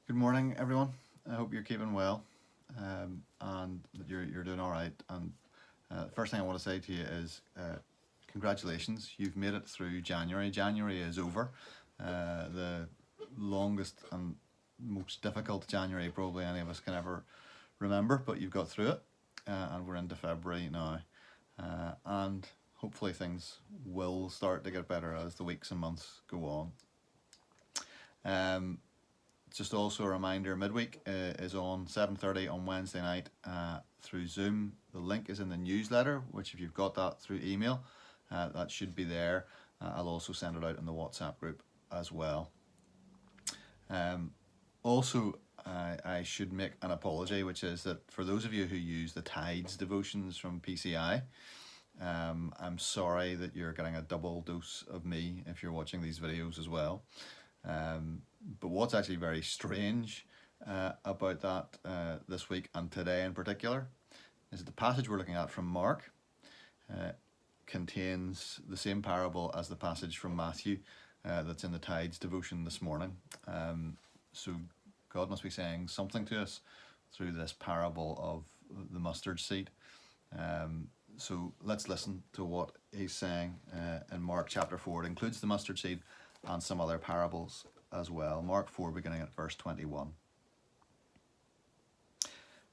Good morning, everyone. I hope you're keeping well, and that you're doing all right. And first thing I want to say to you is congratulations. You've made it through January. January is over. The longest and most difficult January probably any of us can ever remember, but you've got through it, and we're into February now. And hopefully things will start to get better as the weeks and months go on. Just also a reminder, midweek is on 7:30 on Wednesday night through Zoom. The link is in the newsletter, which if you've got that through email, that should be there. I'll also send it out in the WhatsApp group as well. Also, I should make an apology, which is that for those of you who use the Tides devotions from PCI, I'm sorry that you're getting a double dose of me if you're watching these videos as well. But what's actually very strange about that this week and today in particular is that the passage we're looking at from Mark contains the same parable as the passage from Matthew that's in the Tides devotion this morning. So God must be saying something to us through this parable of the mustard seed. So let's listen to what he's saying in Mark chapter 4. It includes the mustard seed and some other parables as well. Mark 4, beginning at verse 21.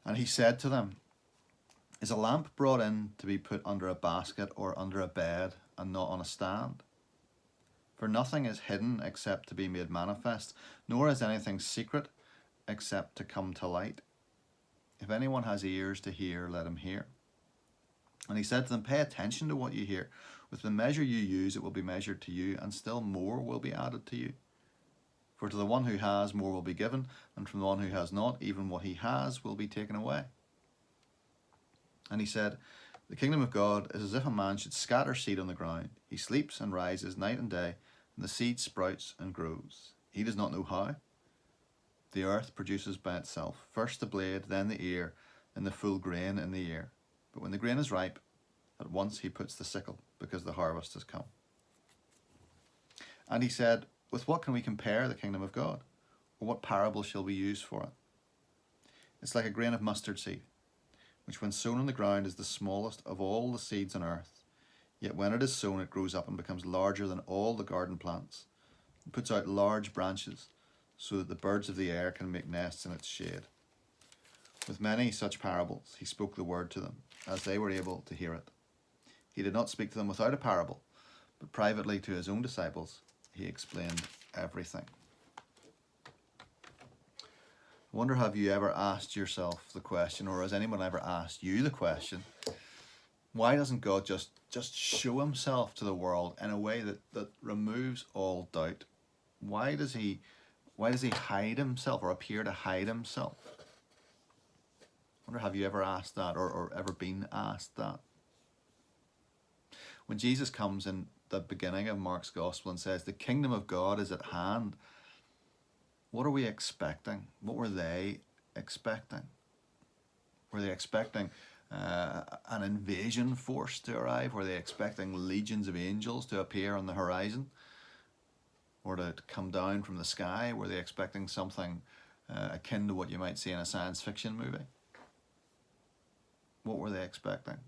And he said to them, "Is a lamp brought in to be put under a basket or under a bed and not on a stand? For nothing is hidden except to be made manifest, nor is anything secret except to come to light. If anyone has ears to hear, let him hear." And he said to them, "Pay attention to what you hear. With the measure you use, it will be measured to you, and still more will be added to you. For to the one who has, more will be given, and from the one who has not, even what he has will be taken away." And he said, "The kingdom of God is as if a man should scatter seed on the ground. He sleeps and rises night and day, and the seed sprouts and grows. He does not know how. The earth produces by itself, first the blade, then the ear, and the full grain in the ear. But when the grain is ripe, at once he puts the sickle, because the harvest has come." And he said, "With what can we compare the kingdom of God? Or what parable shall we use for it? It's like a grain of mustard seed, which when sown on the ground is the smallest of all the seeds on earth. Yet when it is sown, it grows up and becomes larger than all the garden plants, and puts out large branches, so that the birds of the air can make nests in its shade." With many such parables he spoke the word to them, as they were able to hear it. He did not speak to them without a parable, but privately to his own disciples he explained everything. I wonder, have you ever asked yourself the question, or has anyone ever asked you the question, why doesn't God just show himself to the world in a way that removes all doubt? Why does he hide himself or appear to hide himself? I wonder, have you ever asked that or ever been asked that? When Jesus comes in the beginning of Mark's Gospel and says, "The kingdom of God is at hand," what are we expecting? What were they expecting? Were they expecting an invasion force to arrive? Were they expecting legions of angels to appear on the horizon? Or to come down from the sky? Were they expecting something akin to what you might see in a science fiction movie? What were they expecting?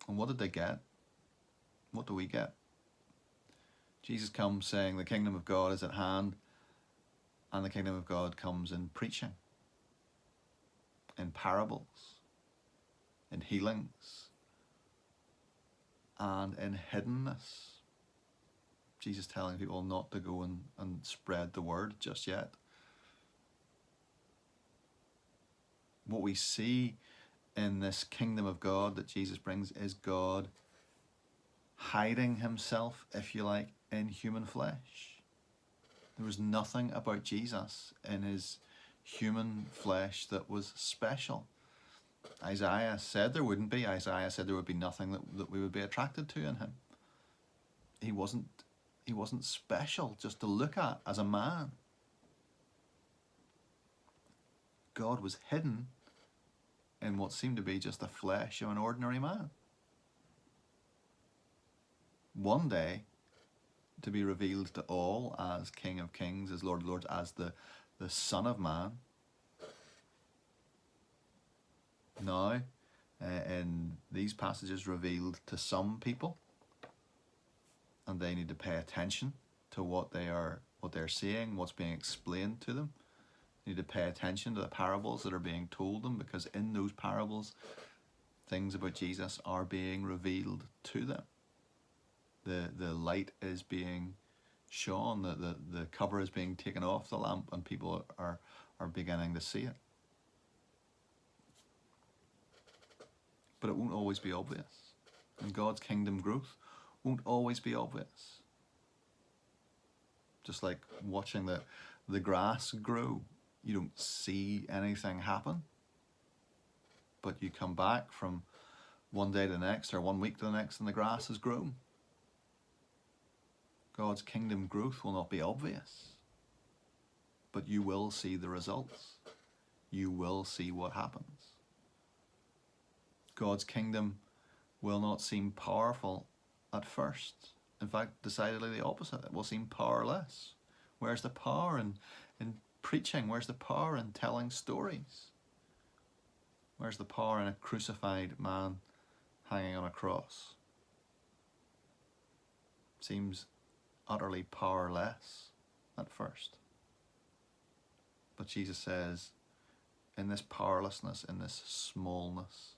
And what did they get? What do we get? Jesus comes saying the kingdom of God is at hand, and the kingdom of God comes in preaching, in parables, in healings, and in hiddenness. Jesus telling people not to go and spread the word just yet. What we see in this kingdom of God that Jesus brings is God hiding himself, if you like, in human flesh. There was nothing about Jesus in his human flesh that was special. Isaiah said there wouldn't be. Isaiah said there would be nothing that we would be attracted to in him. He wasn't special just to look at as a man. God was hidden in what seemed to be just the flesh of an ordinary man. One day, to be revealed to all as King of Kings, as Lord of Lords, as the Son of Man. Now, in these passages, revealed to some people, and they need to pay attention to what they're seeing, what's being explained to them. They need to pay attention to the parables that are being told them, because in those parables, things about Jesus are being revealed to them. The light is being shone, the cover is being taken off the lamp, and people are beginning to see it. But it won't always be obvious. And God's kingdom growth won't always be obvious. Just like watching the grass grow, you don't see anything happen. But you come back from one day to the next, or 1 week to the next, and the grass has grown. God's kingdom growth will not be obvious, but you will see the results. You will see what happens. God's kingdom will not seem powerful at first. In fact, decidedly the opposite. It will seem powerless. Where's the power in preaching? Where's the power in telling stories? Where's the power in a crucified man hanging on a cross? Seems utterly powerless at first. But Jesus says, in this powerlessness, in this smallness,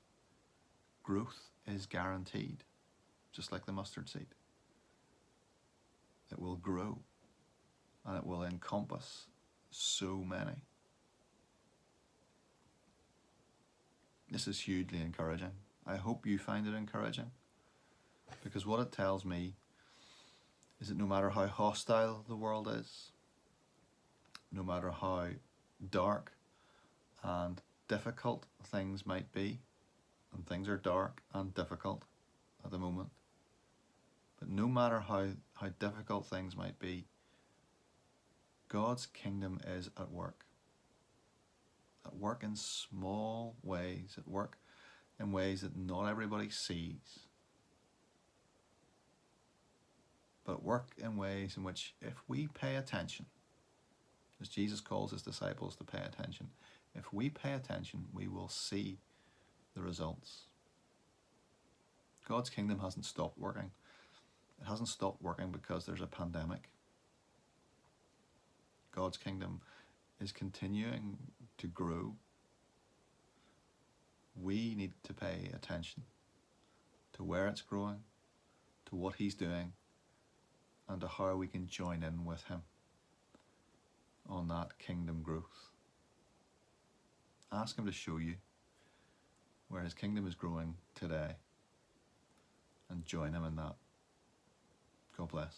growth is guaranteed, just like the mustard seed. It will grow, and it will encompass so many. This is hugely encouraging. I hope you find it encouraging, because what it tells me is that no matter how hostile the world is, no matter how dark and difficult things might be, and things are dark and difficult at the moment, but no matter how difficult things might be, God's kingdom is at work. At work in small ways, at work in ways that not everybody sees, but at work in ways in which, if we pay attention, as Jesus calls his disciples to pay attention, if we pay attention, we will see the results. God's kingdom hasn't stopped working. It hasn't stopped working because there's a pandemic. God's kingdom is continuing to grow. We need to pay attention to where it's growing, to what he's doing, and to how we can join in with him on that kingdom growth. Ask him to show you where his kingdom is growing today, and join him in that. God bless.